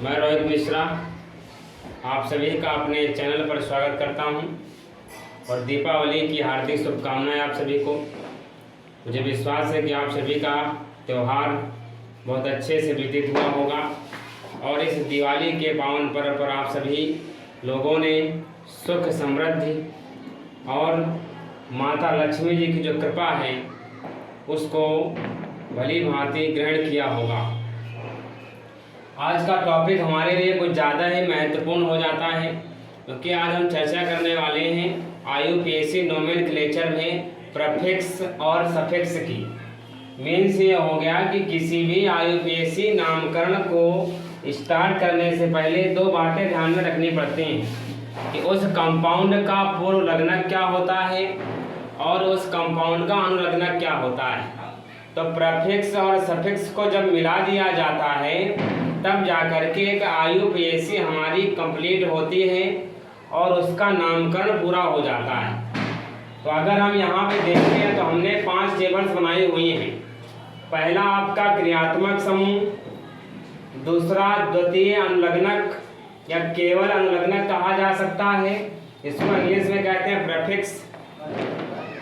मैं रोहित मिश्रा आप सभी का अपने चैनल पर स्वागत करता हूं और दीपावली की हार्दिक शुभकामनाएं आप सभी को। मुझे विश्वास है कि आप सभी का त्यौहार बहुत अच्छे से व्यतीत हुआ होगा और इस दिवाली के पावन पर्व पर आप सभी लोगों ने सुख समृद्धि और माता लक्ष्मी जी की जो कृपा है उसको भली भांति ग्रहण किया होगा। आज का टॉपिक हमारे लिए कुछ ज़्यादा ही महत्वपूर्ण हो जाता है क्योंकि आज हम चर्चा करने वाले हैं IUPAC नोमेनक्लेचर में प्रीफिक्स और सफिक्स की। मीन्स ये हो गया कि किसी भी IUPAC नामकरण को स्टार्ट करने से पहले दो बातें ध्यान में रखनी पड़ती हैं कि उस कंपाउंड का पूर्व लग्नक क्या होता है और उस कंपाउंड का अनुलग्नक क्या होता है। तो प्रीफिक्स और सफिक्स को जब मिला दिया जाता है तब जाकर के एक IUPAC हमारी कंप्लीट होती है और उसका नामकरण पूरा हो जाता है। तो अगर हम यहाँ पे देखते हैं तो हमने 5 टेबल्स बनाई हुई हैं। पहला आपका क्रियात्मक समूह, दूसरा द्वितीय अनुलग्नक या केवल अनुलग्नक कहा जा सकता है, इसको इंग्लिश में कहते हैं प्रीफिक्स।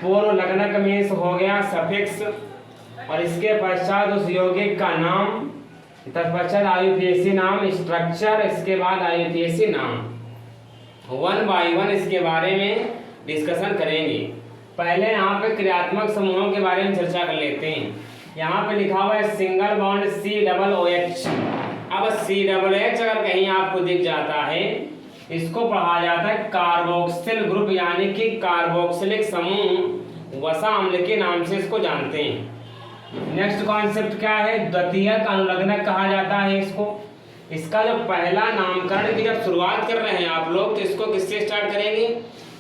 पूर्व लग्नक मीन्स हो गया सफिक्स और इसके पश्चात उस यौगिक का नाम, तत्पश्चात IUPAC नाम, स्ट्रक्चर, इसके बाद IUPAC नाम। 1 बाय 1 इसके बारे में डिस्कशन करेंगे। पहले यहाँ पे क्रियात्मक समूहों के बारे में चर्चा कर लेते हैं। यहाँ पे लिखा हुआ है सिंगल बॉन्ड COOH। अब COOH अगर कहीं आपको दिख जाता है इसको पढ़ा जाता है कार्बोक्सिल ग्रुप, यानी कि कार्बोक्सिलिक समूह वसा अम्ल के नाम से इसको जानते हैं। नेक्स्ट कॉन्सेप्ट क्या है, द्वितीयक अनुलग्नक कहा जाता है इसको। इसका जो पहला नामकरण की जब शुरुआत कर रहे हैं आप लोग तो इसको किससे स्टार्ट करेंगे,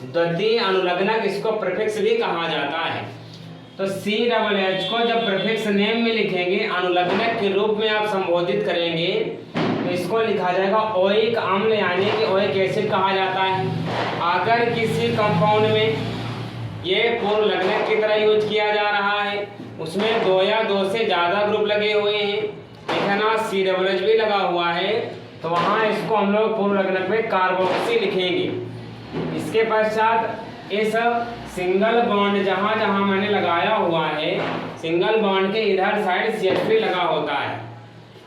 द्वितीय अनुलग्नक, इसको प्रीफिक्स भी कहा जाता है। तो COOH को जब प्रीफिक्स नेम में लिखेंगे, अनुलग्नक के रूप में आप संबोधित करेंगे तो इसको लिखा जाएगा ओइक अम्ल, यानी कि ओइक एसिड कहा जाता है। अगर किसी कंपाउंड में ये पूर्व लग्नक की तरह यूज किया जा रहा है, उसमें 2 या 2 से ज़्यादा ग्रुप लगे हुए हैं, लेकिन COOH भी लगा हुआ है, तो वहाँ इसको हम लोग पूर्व लग्नक में कार्बोक्सी लिखेंगे। इसके पश्चात इस सिंगल बॉन्ड जहाँ जहाँ मैंने लगाया हुआ है, सिंगल बॉन्ड के इधर साइड CH3 लगा होता है।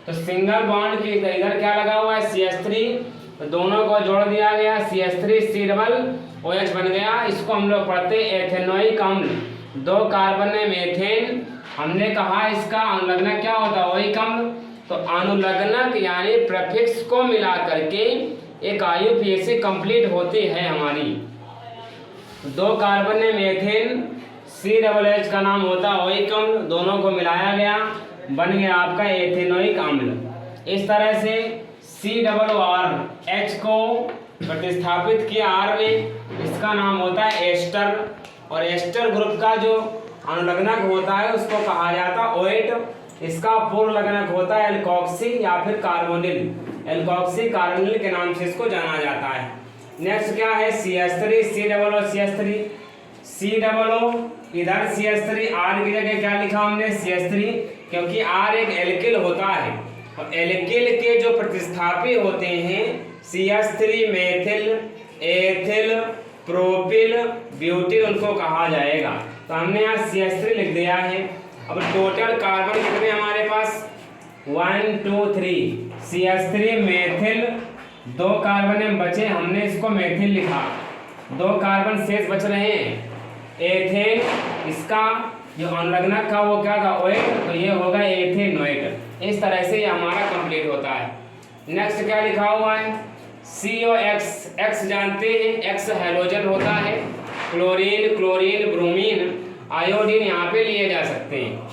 तो सिंगल बॉन्ड के इधर क्या लगा हुआ है, CH3, तो दोनों को जोड़ दिया गया, CH3COOH बन गया। इसको हम लोग पढ़ते एथेनोइक अम्ल। 2 कार्बन में मेथेन, हमने कहा इसका अनुलग्नक क्या होता है, ओइक अम्ल। तो अनुलग्नक यानी प्रीफिक्स को मिला करके एक IUPAC कंप्लीट होती है हमारी। 2 कार्बन में मेथेन, COOH का नाम होता है ओइक अम्ल, दोनों को मिलाया गया, बन गया आपका एथेनोइक अम्ल। इस तरह से COOH को प्रतिस्थापित किया R में, इसका नाम होता है एस्टर, और एस्टर ग्रुप का जो अनुलग्नक होता है उसको कहा जाता है ओएट। इसका पूर्व लग्नक होता है एल्कोक्सी या फिर कार्बोनिल, एल्कोक्सी कार्बोनिल के नाम से इसको जाना जाता है। नेक्स्ट क्या है, CH3 COOH, COO इधर CH3, R की जगह क्या लिखा हमने CH3, क्योंकि R एक एल्किल होता है और एल्किल के जो प्रतिस्थापी होते हैं CH3 methyl, ethyl, propyl, butyl, उनको कहा जाएगा। तो हमने यहाँ CH3 लिख दिया है। अब टोटल कार्बन कितने हमारे पास, 1 2 3, CH3 मेथिल, 2 कार्बन में बचे, हमने इसको मेथिल लिखा, 2 कार्बन शेष बच रहे हैं। एथेन, इसका जो अनुलग्नक था वो क्या था, ओएट, तो ये होगा एथेनोएट। इस तरह से ये हमारा कंप्लीट होता है। नेक्स्ट क्या लिखा हुआ है, COX, X जानते हैं, X हैलोजन होता है। क्लोरीन, क्लोरीन, ब्रोमीन, आयोडीन यहाँ पे लिए जा सकते हैं।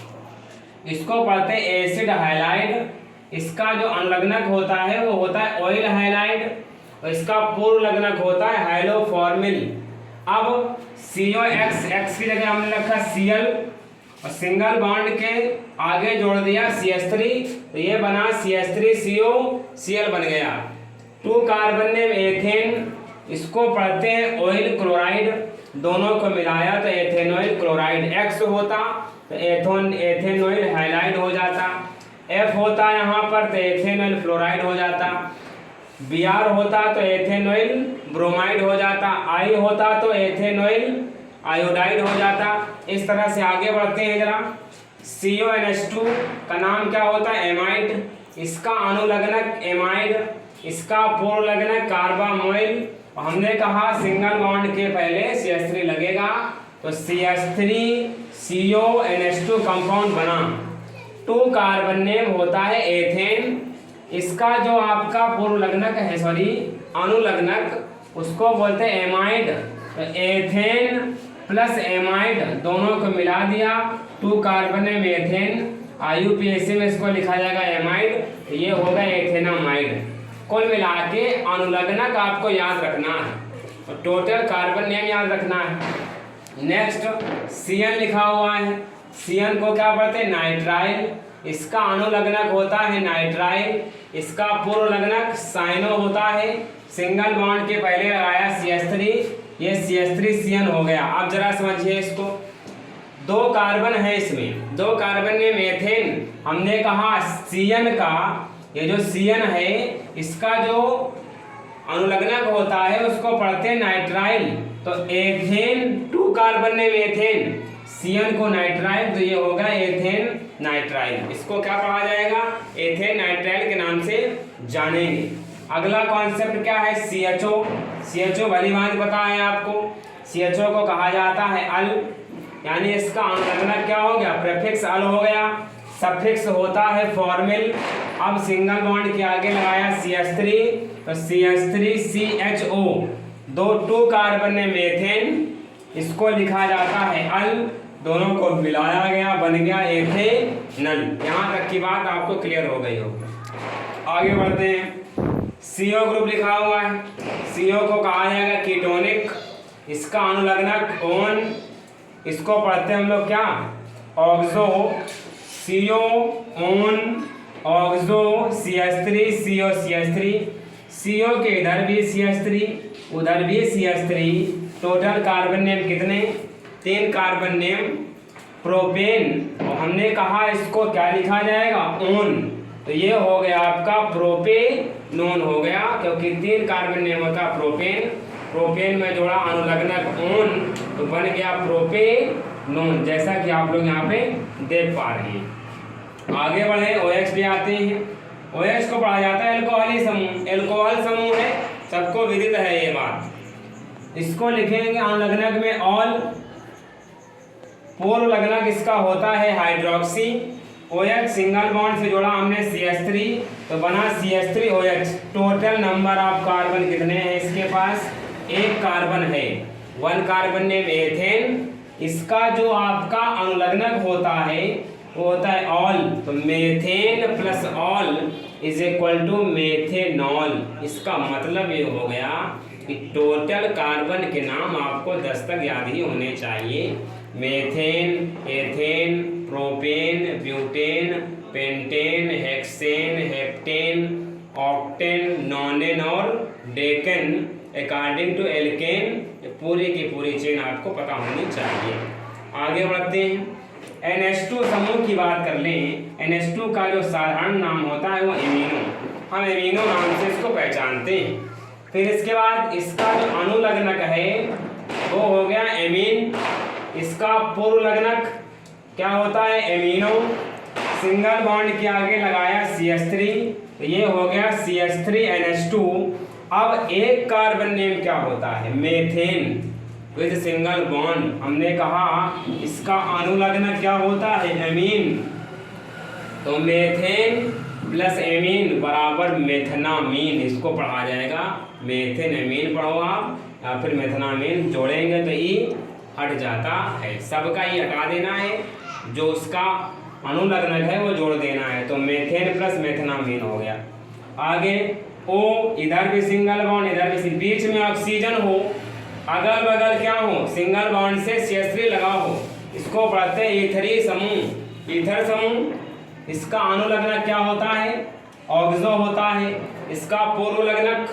इसको पढ़ते हैं एसिड हाइलाइड। इसका जो अनुलग्नक होता है वो होता है ऑयल हाइलाइड और इसका पूर्व लग्नक होता है हाइलोफॉर्मिल। अब COX, X की जगह हमने रखा Cl और सिंगल बॉन्ड के आगे जोड़ दिया CH3, तो ये बना CH3CO, Cl बन गया। 2 कार्बन में एथेन, इसको पढ़ते हैं ऑयल क्लोराइड, दोनों को मिलाया तो एथेनॉइल क्लोराइड X होता, तो एथेनॉइल हाइलाइड हो जाता। F होता यहाँ पर तो एथेनॉइल फ्लोराइड हो जाता, Br होता तो एथेनॉइल ब्रोमाइड हो जाता, I होता तो एथेनॉइल आयोडाइड हो जाता। इस तरह से आगे बढ़ते हैं जरा। CONH2 का नाम क्या होता है? एमाइड, इसका अनुलग्नक एमाइड, इसका पूर्वलग्नक कार्बामोइल। हमने कहा सिंगल बॉन्ड के पहले CH3 लगेगा तो CH3CONH2 कंपाउंड बना। 2 कार्बन नेम होता है एथेन, इसका जो आपका पूर्वलग्नक है सॉरी अनुलग्नक उसको बोलते हैं एमाइड। तो एथेन प्लस एमाइड दोनों को मिला दिया, 2 कार्बन नेम एथेन, IUPAC में इसको लिखा जाएगा एमाइड, तो ये होगा एथेनामाइड। कुल मिला के अनुलग्नक आपको याद रखना है और टोटल कार्बन नेम याद रखना है। नेक्स्ट CN लिखा हुआ है, CN को क्या पढ़ते हैं? नाइट्राइल, इसका अनुलग्नक होता है नाइट्राइल, इसका पूर्वलग्नक साइनो होता है। सिंगल बॉन्ड के पहले लगाया CH3, ये CH3CN हो गया। अब जरा समझिए इसको, 2 कार्बन है इसमें, 2 कार्बन ने मेथेन। हमने कहा CN का ये जो CN है इसका जो अनुलग्नक होता है उसको पढ़ते हैं नाइट्राइल। तो एथेन 2 कार्बन ने मेथेन, CN को नाइट्राइल, तो ये होगा एथेन नाइट्राइल। इसको क्या पढ़ा जाएगा? एथेन नाइट्राइल के नाम से जानेंगे। अगला कॉन्सेप्ट क्या है? CHO। CHO भली भांति पता है आपको, CHO को कहा जाता है अल, यानी इसका अनुलग्नक क्या हो गया? प्रीफिक्स अल हो गया, सफिक्स होता है फॉर्मिल। अब सिंगल बॉन्ड के आगे लगाया CH3 तो CH3CHO, 2 कार्बन ने मेथेन, इसको लिखा जाता है अल, दोनों को मिलाया गया बन गया एथेनल। यहाँ तक की बात आपको क्लियर हो गई होगी। आगे बढ़ते हैं। CO ग्रुप लिखा हुआ है, CO को कहा जाएगा कीटोनिक, इसका अनुलग्नक ओन, इसको पढ़ते हैं हम लोग क्या? Oxo, CO own oxo, CH3 CO के इधर भी CH3 उधर भी CH3, टोटल कार्बन नेम कितने? 3 कार्बन नेम। प्रोपेन, और हमने कहा इसको क्या लिखा जाएगा? ओन, तो ये हो गया आपका प्रोपेनोन हो गया, क्योंकि 3 कार्बन नेम होता प्रोपेन, प्रोपेन में जोड़ा अनुलग्नक ओन तो बन गया प्रोपेनोन, जैसा कि आप लोग यहाँ पे देख पा रहे हैं। आगे बढ़े, OH भी आते हैं। OH को पढ़ा जाता है एल्कोहली समूह, एल्कोहल समूह है, सबको विदित है ये बात। इसको लिखेंगे अनुलग्नक में ऑल, पूर्वलग्नक इसका होता है हाइड्रोक्सी। OH सिंगल बॉन्ड से जोड़ा हमने CH3 तो बना CH3OH। Total number of carbon कितने हैं इसके पास? 1 कार्बन है, 1 कार्बन नेम एथेन, इसका जो आपका अनुलग्नक होता है वो होता है ऑल, तो methane plus all is equal to methanol. इसका मतलब ये हो गया कि टोटल कार्बन के नाम आपको 10 तक याद ही होने चाहिए। Methane, ethane, propane, butane, pentane, hexane, heptane, octane, nonane और डेकेन अकॉर्डिंग टू एल्केन, पूरी की पूरी चेन आपको पता होनी चाहिए। आगे बढ़ते हैं। NH2 समूह की बात कर लें, NH2 का जो साधारण नाम होता है वो एमिनो, हम एमिनो नाम से इसको पहचानते हैं। फिर इसके बाद इसका जो अनुलग्नक है वो हो गया एमीन, इसका पूर्वलग्नक क्या होता है? एमिनो, सिंगल बॉन्ड के आगे लगाया CH3 तो ये हो गया CH3NH2। अब 1 कार्बन नेम क्या होता है? मेथेन विद सिंगल बॉन्ड, हमने कहा इसका अनुलग्नक क्या होता है? एमीन, तो मेथेन प्लस एमीन बराबर मेथनामीन, इसको पढ़ा जाएगा मेथेनामीन पढ़ो आप, या फिर मेथनामीन जोड़ेंगे तो ई हट जाता है, सबका ई हटा देना है, जो उसका अनुलग्नक है वो जोड़ देना है, तो मेथेन प्लस मेथनामीन हो गया। आगे O, इधर भी सिंगल बॉन्ड इधर भी, बीच में ऑक्सीजन हो, अगल बगल क्या हो? सिंगल बॉन्ड से CH3 लगा हो, इसको पढ़ते हैं ईथरी समूह, ईथर समूह। इसका अनुलग्नक क्या होता है? ऑक्सो होता है, इसका पूर्वलग्नक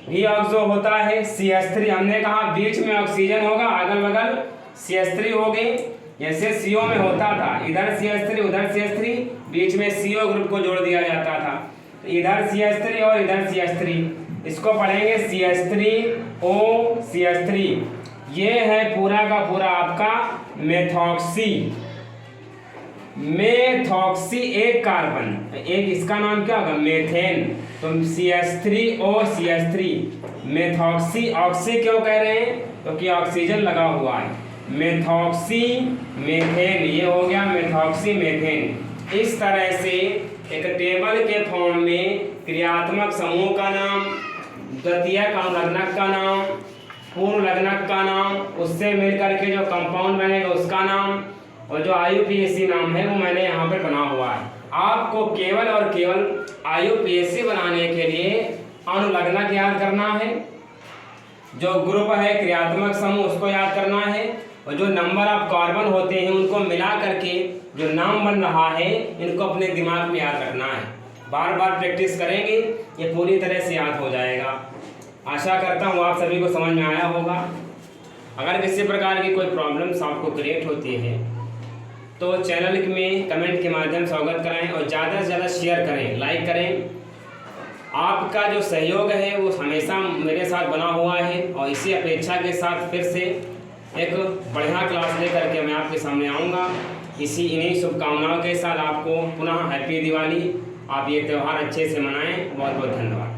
भी ऑक्सो होता है CH3। हमने कहा बीच में ऑक्सीजन होगा, अगल बगल CH3 हो गए, जैसे CO में होता था, इधर CH3 उधर CH3, बीच में CO ग्रुप को जोड़ दिया जाता था। तो इधर CH3 और इधर CH3, इसको पढ़ेंगे CH3O CH3। ये है पूरा का पूरा आपका मेथॉक्सी। मेथॉक्सी एक कार्बन, एक इसका नाम क्या होगा, मेथेन। तो CH3O CH3 मेथॉक्सी। ऑक्सी क्यों कह रहे हैं, क्योंकि ऑक्सीजन लगा हुआ है। मेथॉक्सी मेथेन, ये हो गया मेथॉक्सी मेथेन। इस तरह से एक टेबल के फॉर्म में क्रियात्मक समूह का नाम, द्वितीयक अनुलग्नक का नाम, पूर्व लग्नक का नाम, उससे मिलकर के जो कंपाउंड बनेगा उसका नाम, और जो IUPAC नाम है वो मैंने यहाँ पर बना हुआ है। आपको केवल और केवल IUPAC बनाने के लिए अनुलग्नक याद करना है, जो ग्रुप है क्रियात्मक समूह उसको याद करना है, और जो नंबर ऑफ कार्बन होते हैं उनको मिला करके जो नाम बन रहा है इनको अपने दिमाग में याद रखना है। बार बार प्रैक्टिस करेंगे ये पूरी तरह से याद हो जाएगा। आशा करता हूँ आप सभी को समझ में आया होगा। अगर किसी प्रकार की कोई प्रॉब्लम्स आपको क्रिएट होती है तो चैनल में कमेंट के माध्यम से अवगत कराएं और ज़्यादा से ज़्यादा शेयर करें, लाइक करें। आपका जो सहयोग है वो हमेशा मेरे साथ बना हुआ है, और इसी अपेक्षा के साथ फिर से एक बढ़िया क्लास लेकर के मैं आपके सामने आऊँगा। इन्हीं शुभकामनाओं के साथ आपको पुनः हैप्पी दिवाली। आप ये त्यौहार अच्छे से मनाएं। बहुत बहुत धन्यवाद।